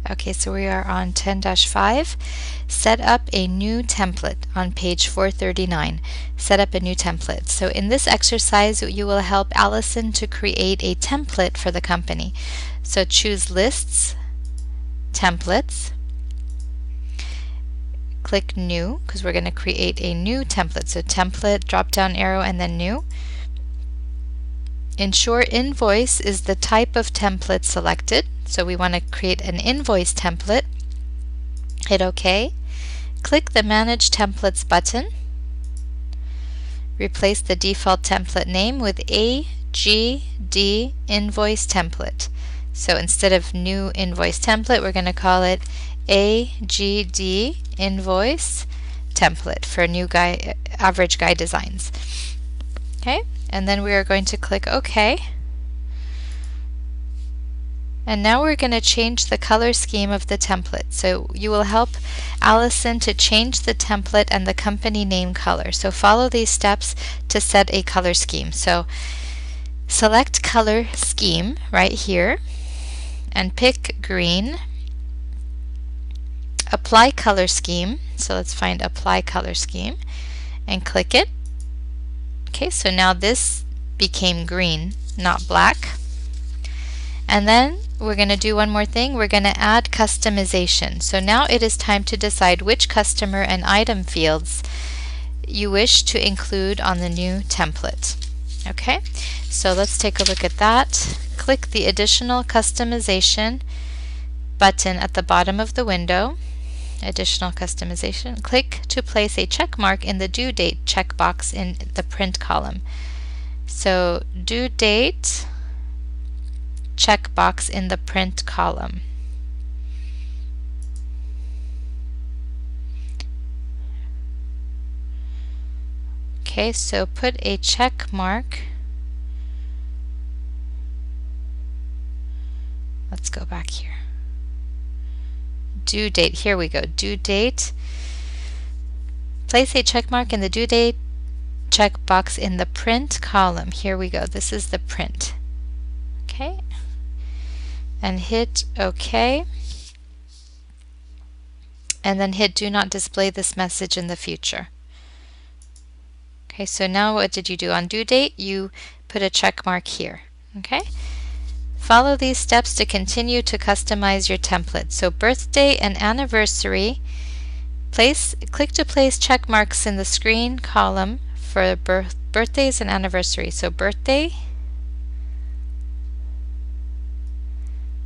Okay, so we are on 10-5. Set up a new template on page 439. Set up a new template. So in this exercise, you will help Allison to create a template for the company. So choose Lists, Templates. Click New, because we're going to create a new template. So Template, drop-down arrow, and then New. Ensure Invoice is the type of template selected. So we want to create an invoice template. Hit OK. Click the Manage Templates button. Replace the default template name with AGD Invoice Template. So instead of New Invoice Template, we're going to call it AGD Invoice Template for new average guy designs. Okay, and then we are going to click OK. And now we're going to change the color scheme of the template. So you will help Allison to change the template and the company name color. So follow these steps to set a color scheme. So select color scheme right here and pick green. Apply color scheme. So let's find apply color scheme and click it. Okay, so now this became green, not black. And then we're going to do one more thing. We're going to add customization. So now it is time to decide which customer and item fields you wish to include on the new template. Okay, so let's take a look at that. Click the Additional Customization button at the bottom of the window. Additional Customization. Click to place a check mark in the due date checkbox in the print column. So due date checkbox in the print column. Okay, so put a check mark. Let's go back here. Due date, here we go. Due date. Place a check mark in the due date checkbox in the print column. Here we go. This is the print. Okay. And hit OK. And then hit Do Not Display this message in the future. Okay, so now what did you do? On due date, you put a check mark here. Okay. Follow these steps to continue to customize your template. So birthday and anniversary, click to place check marks in the screen column for birthdays and anniversaries. So birthday.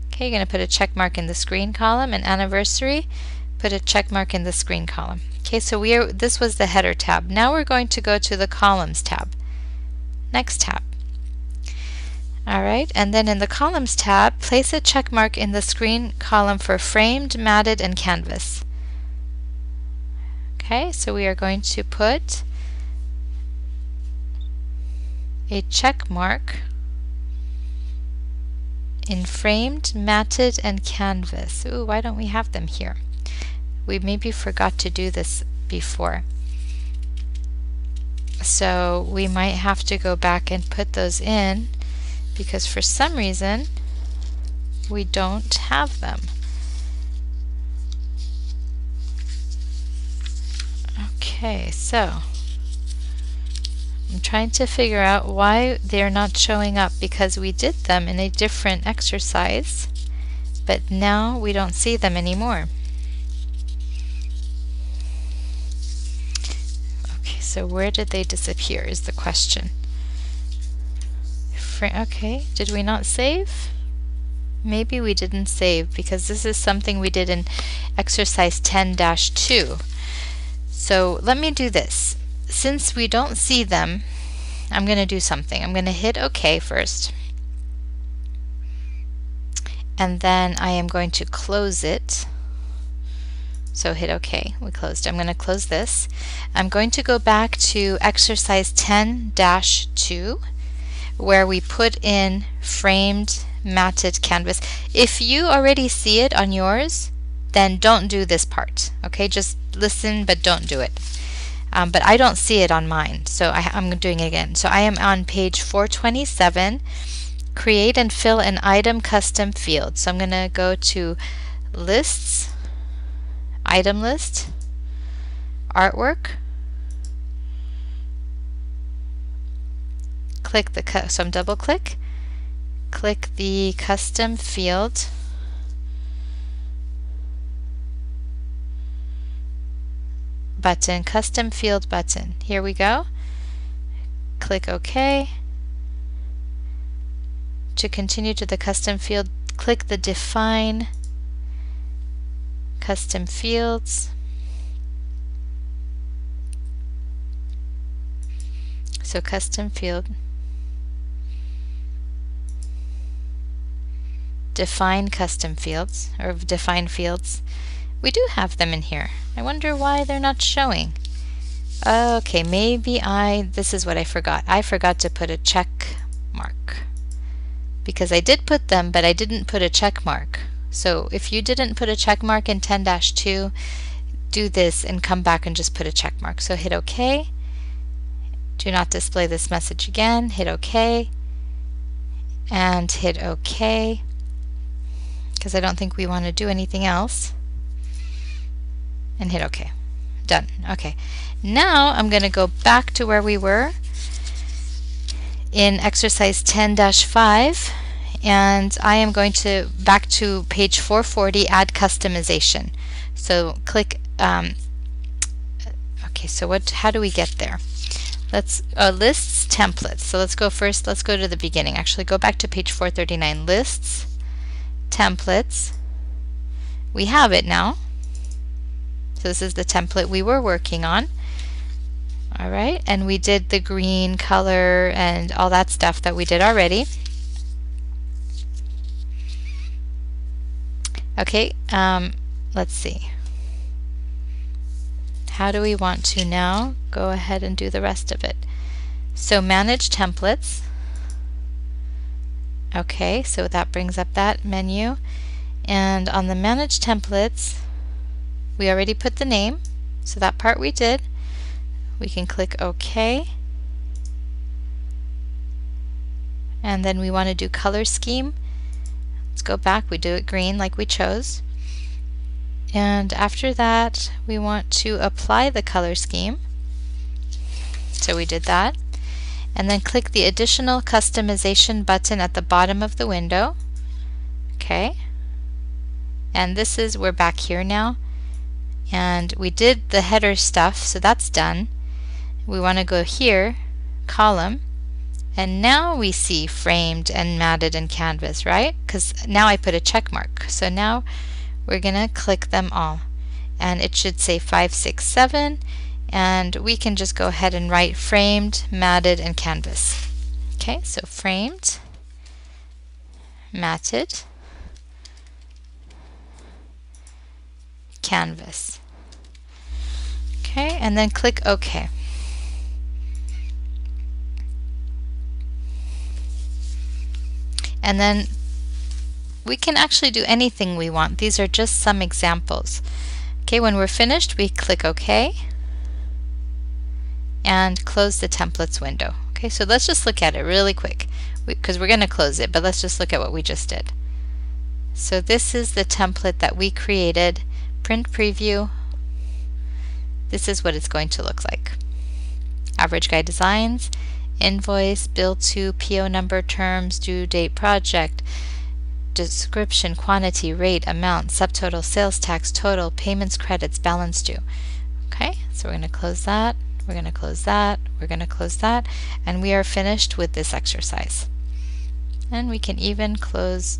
Okay, you're going to put a check mark in the screen column, and anniversary, put a check mark in the screen column. Okay, so this was the header tab. Now we're going to go to the columns tab. Next tab. Alright, and then in the columns tab, place a check mark in the screen column for framed, matted, and canvas. Okay, so we are going to put a check mark in framed, matted, and canvas. Ooh, why don't we have them here? We maybe forgot to do this before. So we might have to go back and put those in because for some reason we don't have them. Okay, so I'm trying to figure out why they're not showing up, because we did them in a different exercise, but now we don't see them anymore. Okay, so where did they disappear is the question. Okay, did we not save? Maybe we didn't save because this is something we did in exercise 10-2. So let me do this. Since we don't see them, I'm going to do something. I'm going to hit OK first. And then I am going to close it. So hit OK. We closed. I'm going to close this. I'm going to go back to exercise 10-2 where we put in framed matted canvas. If you already see it on yours, then don't do this part. Okay, just listen but don't do it. But I don't see it on mine, so I'm doing it again. So I am on page 427, create and fill an item custom field. So I'm going to go to lists, item list, artwork, click the, so I'm double click the custom field, button, custom field button. Here we go. Click OK. To continue to the custom field, click the define custom fields. So custom field, define custom fields, or define fields. We do have them in here. I wonder why they're not showing. Okay, maybe this is what I forgot. I forgot to put a check mark. Because I did put them, but I didn't put a check mark. So if you didn't put a check mark in 10-2, do this and come back and just put a check mark. So hit OK. Do not display this message again. Hit OK. And hit OK. Because I don't think we want to do anything else. And hit OK. Done. Okay. Now I'm going to go back to where we were in exercise 10-5, and I am going to back to page 440, add customization. So click okay, so how do we get there? Let's lists, templates. So let's go to the beginning. Actually, go back to page 439, lists, templates. We have it now. So this is the template we were working on. All right, and we did the green color and all that stuff that we did already. Okay, let's see. How do we want to now go ahead and do the rest of it? So manage templates. Okay, so that brings up that menu. And on the manage templates, we already put the name, so that part we did. We can click OK. And then we want to do color scheme. Let's go back. We do it green like we chose. And after that, we want to apply the color scheme. So we did that. And then click the additional customization button at the bottom of the window. Okay. And we're back here now. And we did the header stuff, so that's done. We want to go here, column, and now we see framed and matted and canvas, right? Because now I put a check mark. So now we're going to click them all. And it should say 5, 6, 7. And we can just go ahead and write framed, matted, and canvas. Okay, so framed, matted, canvas. Okay, and then click OK. And then we can actually do anything we want. These are just some examples. Okay, when we're finished, we click OK and close the templates window. Okay, so let's just look at it really quick because we're going to close it, but let's just look at what we just did. So this is the template that we created. Print preview. This is what it's going to look like. Average guide designs, invoice, bill to, PO number, terms, due date, project, description, quantity, rate, amount, subtotal, sales tax, total, payments, credits, balance due. Okay, so we're going to close that, we're going to close that, we're going to close that, and we are finished with this exercise. And we can even close